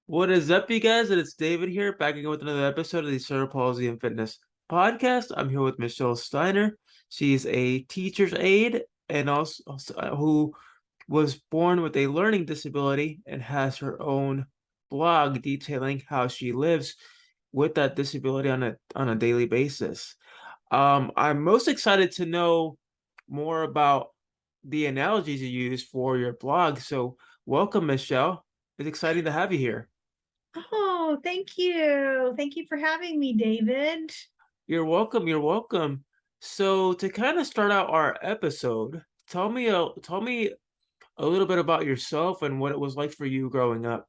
What is up, you guys? And it's David here, back again with another episode of the Cerebral Palsy and Fitness podcast. I'm here with Michelle Steiner. She's a teacher's aide and also who was born with a learning disability and has her own blog detailing how she lives with that disability on a daily basis. I'm most excited to know more about the analogies you use for your blog. So, welcome, Michelle. It's exciting to have you here. Oh, thank you. Thank you for having me, David. You're welcome. You're welcome. So to kind of start out our episode, tell me a little bit about yourself and what it was like for you growing up.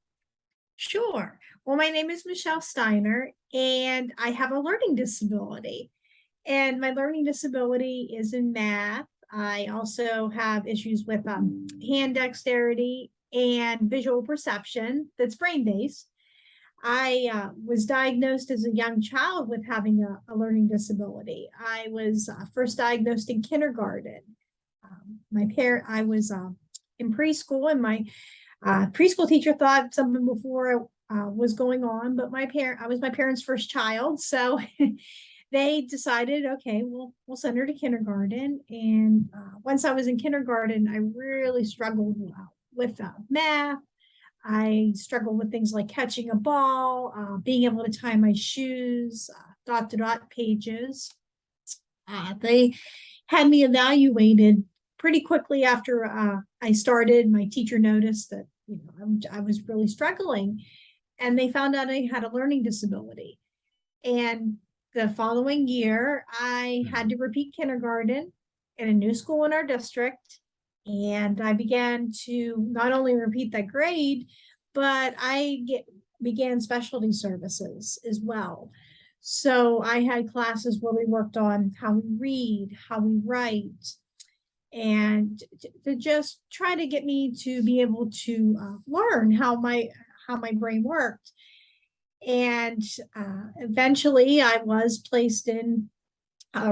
Sure. Well, my name is Michelle Steiner, and I have a learning disability. And my learning disability is in math. I also have issues with hand dexterity and visual perception that's brain based. I was diagnosed as a young child with having a learning disability. I was first diagnosed in kindergarten. I was in preschool, and my preschool teacher thought something before was going on, but I was my parents' first child, so they decided, okay, we'll send her to kindergarten. And once I was in kindergarten, I really struggled with math. I struggled with things like catching a ball, being able to tie my shoes, dot to dot pages. They had me evaluated pretty quickly after I started. My teacher noticed that I was really struggling, and they found out I had a learning disability. And the following year, I had to repeat kindergarten in a new school in our district. And I began to not only repeat that grade, but began specialty services as well. So I had classes where we worked on how we read, how we write, and to just try to get me to be able to learn how my brain worked. And eventually, I was placed in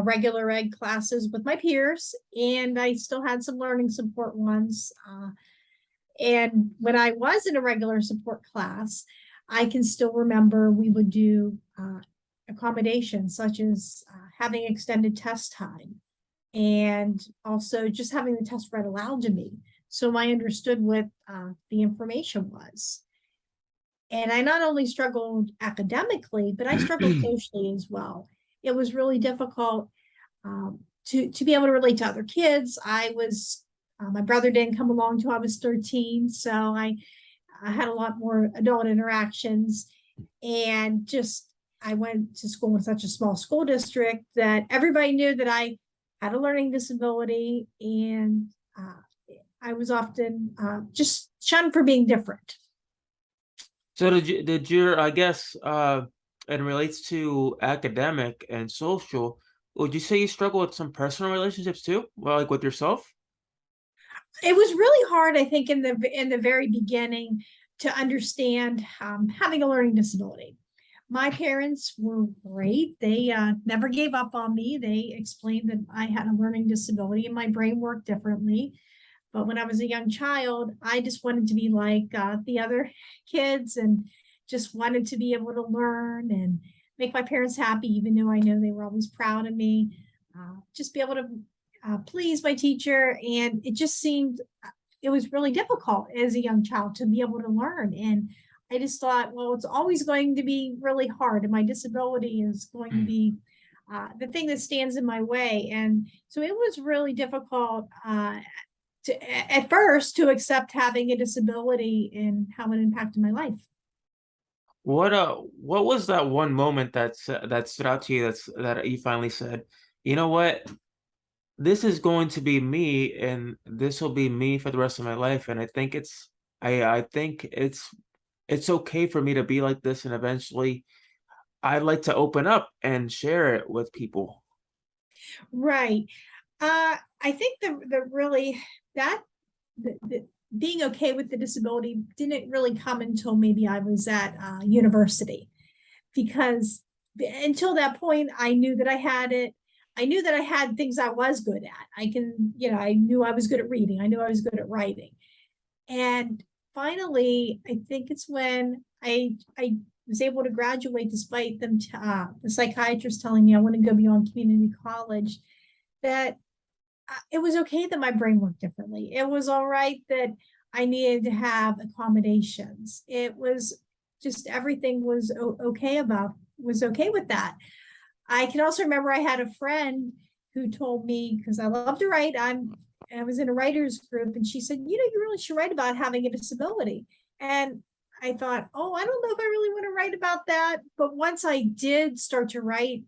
regular ed classes with my peers, and I still had some learning support ones. And when I was in a regular support class, I can still remember we would do accommodations such as having extended test time and also just having the test read aloud to me. So I understood what the information was. And I not only struggled academically, but I struggled socially as well. It was really difficult to be able to relate to other kids. My brother didn't come along till I was 13, so I had a lot more adult interactions, and just I went to school in such a small school district that everybody knew that I had a learning disability, and I was often just shunned for being different. So did your I guess it relates to academic and social, would you say you struggle with some personal relationships too? Well, like with yourself? It was really hard, I think, in the very beginning to understand having a learning disability. My parents were great. They never gave up on me. They explained that I had a learning disability and my brain worked differently. But when I was a young child, I just wanted to be like the other kids, and just wanted to be able to learn and make my parents happy, even though I know they were always proud of me. Just be able to please my teacher. And it was really difficult as a young child to be able to learn. And I just thought, well, it's always going to be really hard, and my disability is going to be the thing that stands in my way. And so it was really difficult at first to accept having a disability and how it impacted my life. What was that one moment that stood out to you that you finally said, you know what? This is going to be me and this will be me for the rest of my life. And I think it's okay for me to be like this, and eventually I'd like to open up and share it with people. Right. I think the really that the being okay with the disability didn't really come until maybe I was at university, because until that point I knew that I had it. I knew that I had things I was good at. I knew I was good at reading. I knew I was good at writing. And finally, I think it's when I was able to graduate despite them, the psychiatrist telling me I want to go beyond community college, that it was okay that my brain worked differently. It was all right that I needed to have accommodations. It was just everything was was okay with that. I can also remember I had a friend who told me, because I love to write, I was in a writers group, and she said, you really should write about having a disability. And I thought, oh, I don't know if I really want to write about that. But once I did start to write,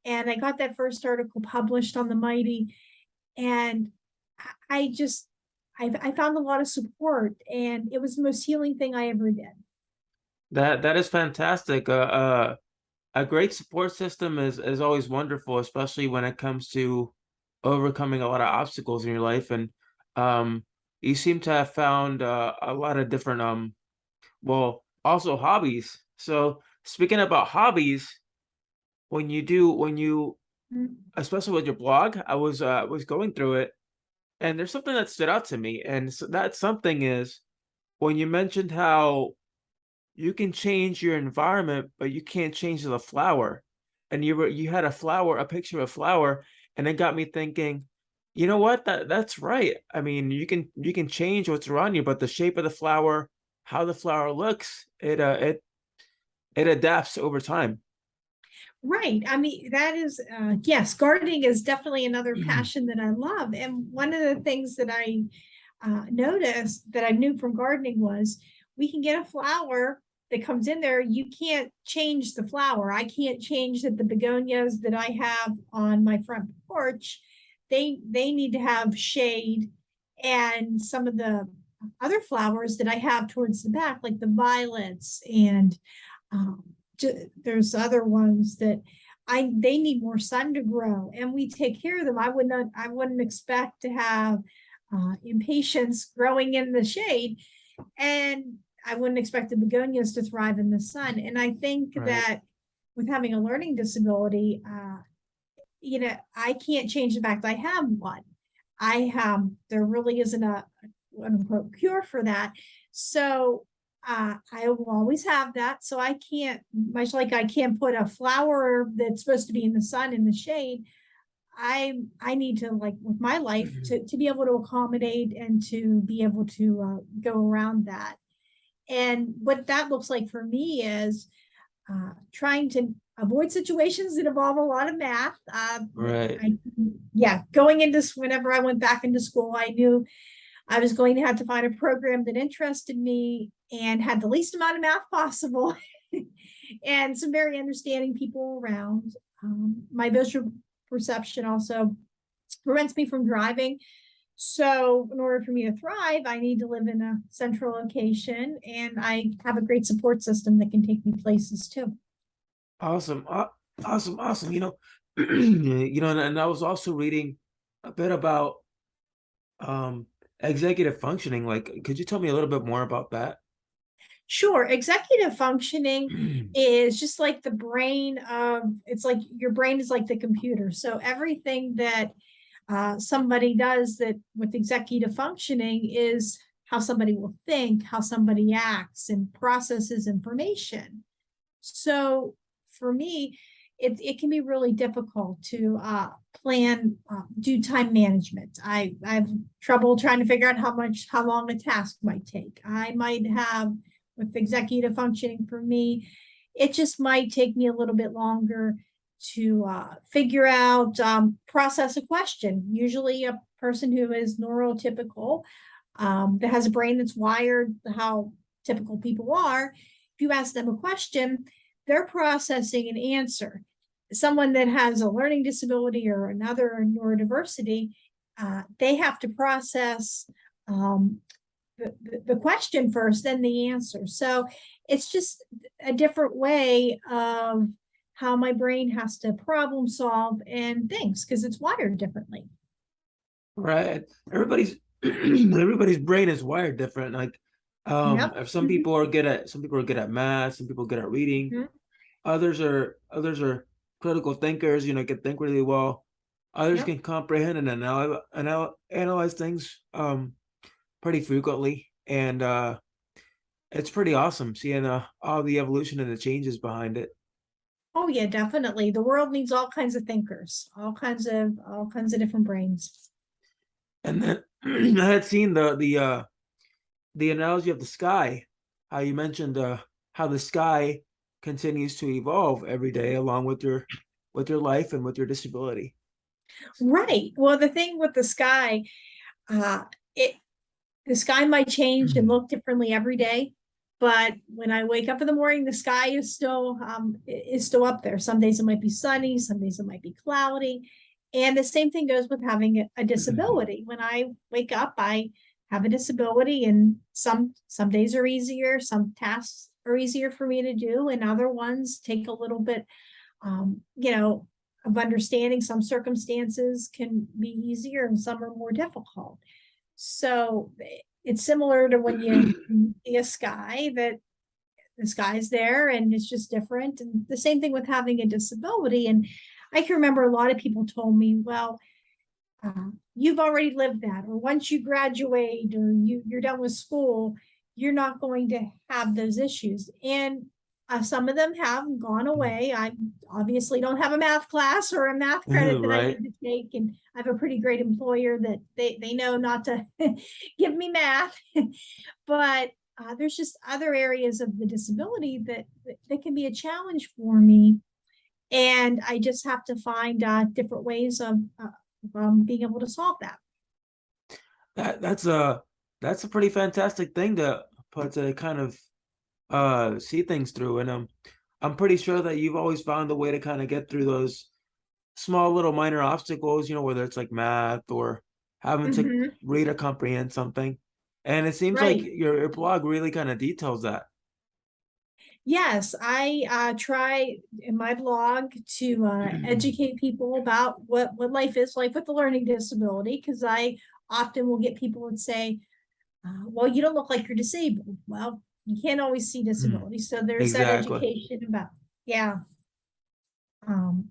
and I got that first article published on the Mighty, and I just I found a lot of support, and it was the most healing thing I ever did. That is fantastic. A great support system is always wonderful, especially when it comes to overcoming a lot of obstacles in your life. And you seem to have found a lot of different well, also hobbies. So speaking about hobbies, when you Mm. especially with your blog, I was going through it, and there's something that stood out to me, and so that something is when you mentioned how you can change your environment, but you can't change the flower. And you had a picture of a flower, and it got me thinking, you know what? That's right. I mean, you can change what's around you, but the shape of the flower, how the flower looks, it adapts over time. Right. I mean, that is, yes, gardening is definitely another passion that I love. And one of the things that I noticed that I knew from gardening was we can get a flower that comes in there. You can't change the flower. I can't change that the begonias that I have on my front porch, they need to have shade. And some of the other flowers that I have towards the back, like the violets and um, there's other ones that they need more sun to grow, and we take care of them. I wouldn't expect to have impatiens growing in the shade, and I wouldn't expect the begonias to thrive in the sun. And I think Right. that with having a learning disability, I can't change the fact that I have one. There really isn't a quote unquote cure for that. So I will always have that. So I can't, much like I can't put a flower that's supposed to be in the sun in the shade. I need to, like with my life, to be able to accommodate and to be able to go around that. And what that looks like for me is trying to avoid situations that involve a lot of math. Right. Yeah, going into whenever I went back into school, I knew I was going to have to find a program that interested me and had the least amount of math possible, and some very understanding people around. My visual perception also prevents me from driving. So, in order for me to thrive, I need to live in a central location, and I have a great support system that can take me places too. Awesome. Awesome. You know, and I was also reading a bit about um executive functioning. Like, could you tell me a little bit more about that? Sure. Executive functioning is just like the brain of, it's like your brain is like the computer. So everything that somebody does that with executive functioning is how somebody will think, how somebody acts and processes information. So for me, it can be really difficult to do time management. I have trouble trying to figure out how long a task might take. I might have, with executive functioning for me, it just might take me a little bit longer to figure out, process a question. Usually a person who is neurotypical, that has a brain that's wired how typical people are, if you ask them a question, they're processing an answer. Someone that has a learning disability or another neurodiversity, they have to process the question first, then the answer. So it's just a different way of how my brain has to problem solve and things because it's wired differently. Right. Everybody's everybody's brain is wired different. Like, Yep. if some people are good at math, some people are good at reading, Mhm. others are critical thinkers, you know, can think really well. Others Yep. can comprehend and analyze things pretty frequently. And it's pretty awesome seeing all the evolution and the changes behind it. Oh yeah, definitely. The world needs all kinds of thinkers, all kinds of different brains. And then I had seen the analogy of the sky, how you mentioned how the sky continues to evolve every day along with your life and with your disability. Right. Well, the thing with the sky, uh, it the sky might change and look differently every day, but when I wake up in the morning, the sky is still up there. Some days it might be sunny, some days it might be cloudy, and the same thing goes with having a disability. When I wake up, I have a disability, and some days are easier, some tasks are easier for me to do, and other ones take a little bit, you know, of understanding. Some circumstances can be easier, and some are more difficult. So it's similar to when you see a sky, that the sky's there and it's just different. And the same thing with having a disability. And I can remember a lot of people told me, well, you've already lived that, or once you graduate or you're done with school, you're not going to have those issues. And some of them have gone away. I obviously don't have a math class or a math credit that I Right. need to take, and I have a pretty great employer that they know not to give me math. But there's just other areas of the disability that can be a challenge for me, and I just have to find different ways of being able to solve that. That's that's a pretty fantastic thing to put to kind of see things through. And I'm pretty sure that you've always found a way to kind of get through those small little minor obstacles, whether it's like math or having to Mhm. read or comprehend something. And it seems like Right. your blog really kind of details that. Yes, I try in my blog to educate people about what life is like with the learning disability, because I often will get people that say, well, you don't look like you're disabled. Well, you can't always see disability. So there's that Exactly. education yeah,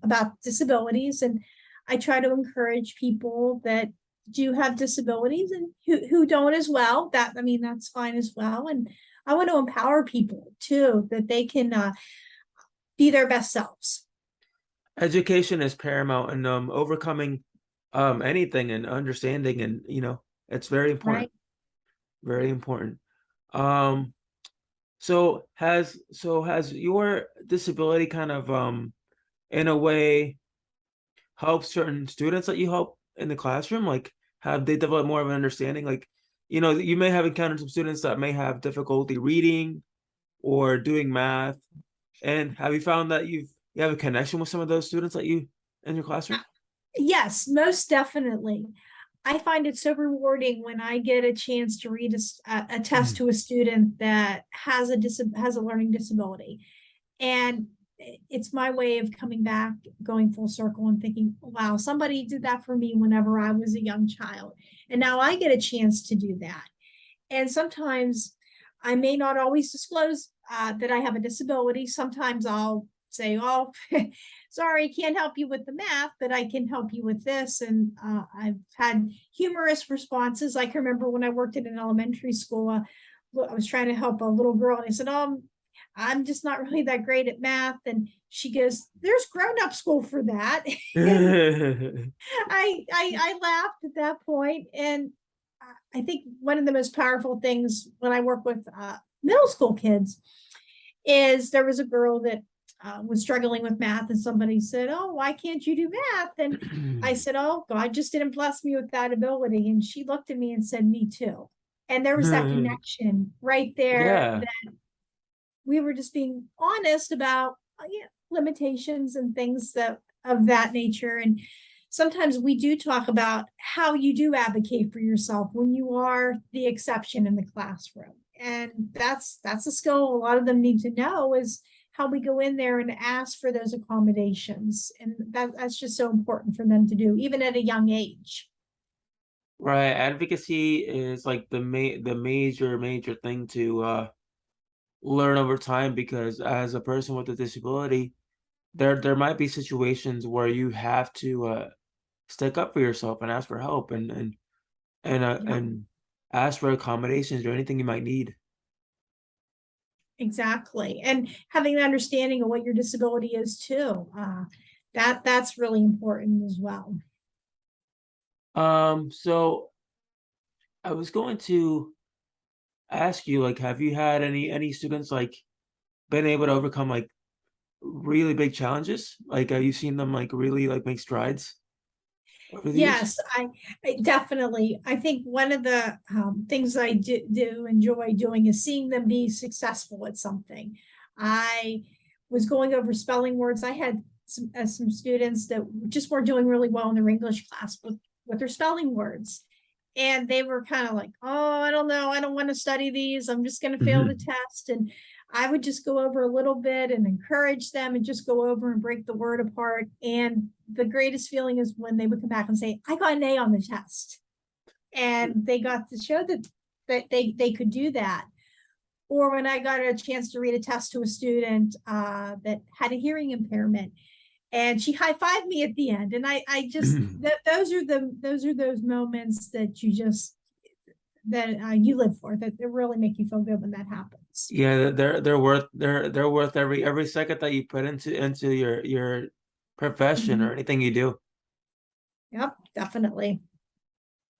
about disabilities. And I try to encourage people that do have disabilities and who don't as well. That, I mean, that's fine as well. And I want to empower people too, that they can be their best selves. Education is paramount and overcoming anything and understanding and it's very important. Right. Very important. Um so has your disability kind of in a way help certain students that you help in the classroom? Like, have they developed more of an understanding? Like, you may have encountered some students that may have difficulty reading or doing math. And have you found that you have a connection with some of those students that you in your classroom? Yes, most definitely. I find it so rewarding when I get a chance to read a test to a student that has a learning disability. And it's my way of coming back, going full circle and thinking, wow, somebody did that for me whenever I was a young child. And now I get a chance to do that. And sometimes I may not always disclose that I have a disability. Sometimes I'll say, oh, sorry, can't help you with the math, but I can help you with this. And I've had humorous responses. I can remember when I worked in an elementary school, I was trying to help a little girl, and I said, oh, I'm just not really that great at math. And she goes, there's grown-up school for that. And I laughed at that point. And I think one of the most powerful things when I work with middle school kids is there was a girl that was struggling with math, and somebody said, oh, why can't you do math? And I said, oh, God just didn't bless me with that ability. And she looked at me and said, me too. And there was that connection right there, Yeah. that we were just being honest about yeah, limitations and things that of that nature. And sometimes we do talk about how you do advocate for yourself when you are the exception in the classroom. And that's a skill a lot of them need to know, is how we go in there and ask for those accommodations. And that's just so important for them to do, even at a young age. Right. Advocacy is like the major thing to learn over time because as a person with a disability, there might be situations where you have to stick up for yourself and ask for help Yeah. and ask for accommodations or anything you might need. Exactly. And having an understanding of what your disability is too. That's really important as well. So I was going to ask you, like, have you had any students like been able to overcome like really big challenges? Like, have you seen them like really like make strides over the years? Yes, I definitely. I think one of the things I do enjoy doing is seeing them be successful at something. I was going over spelling words. I had some students that just weren't doing really well in their English class with their spelling words. And they were kind of like, oh, I don't know. I don't want to study these. I'm just going to fail the test. And I would just go over a little bit and encourage them and just go over and break the word apart. And the greatest feeling is when they would come back and say, I got an A on the test. And they got to show that they could do that. Or when I got a chance to read a test to a student that had a hearing impairment, and she high-fived me at the end. And I just those are those moments that you live for, that really make you feel good when that happens. Yeah, they're worth every second that you put into your profession or Mhm. anything you do. Yep, definitely.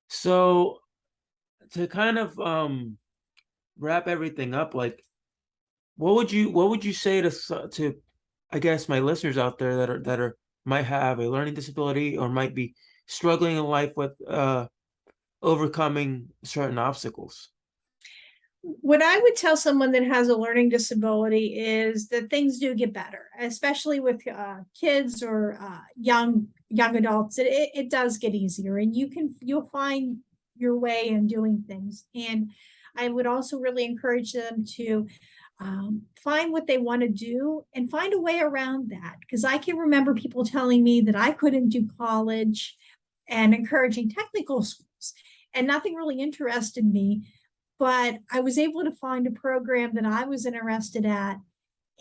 So to kind of wrap everything up, like what would you say to I guess my listeners out there that are might have a learning disability or might be struggling in life with overcoming certain obstacles? What I would tell someone that has a learning disability is that things do get better, especially with kids or young adults. It does get easier, and you'll find your way in doing things. And I would also really encourage them to find what they want to do and find a way around that. Because I can remember people telling me that I couldn't do college and encouraging technical schools, and nothing really interested me. But I was able to find a program that I was interested at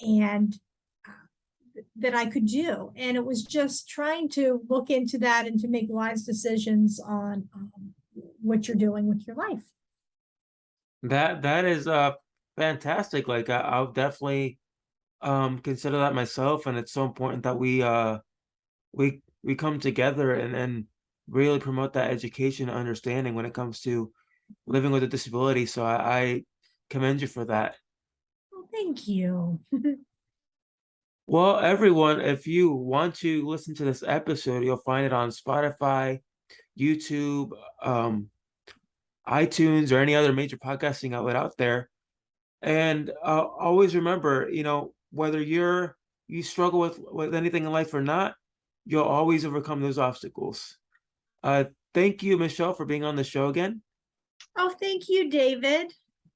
and that I could do. And it was just trying to look into that and to make wise decisions on what you're doing with your life. That is fantastic. Like I'll definitely consider that myself, and it's so important that we come together and really promote that education and understanding when it comes to living with a disability. So I commend you for that. Well, thank you. Well, everyone, if you want to listen to this episode, you'll find it on Spotify, YouTube, iTunes, or any other major podcasting outlet out there. And always remember, whether you struggle with anything in life or not, you'll always overcome those obstacles. Uh, Thank you, Michelle, for being on the show again. Oh, thank you, David.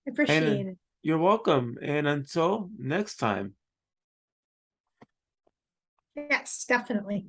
I And appreciate it. you're welcome. And until next time. Yes, definitely.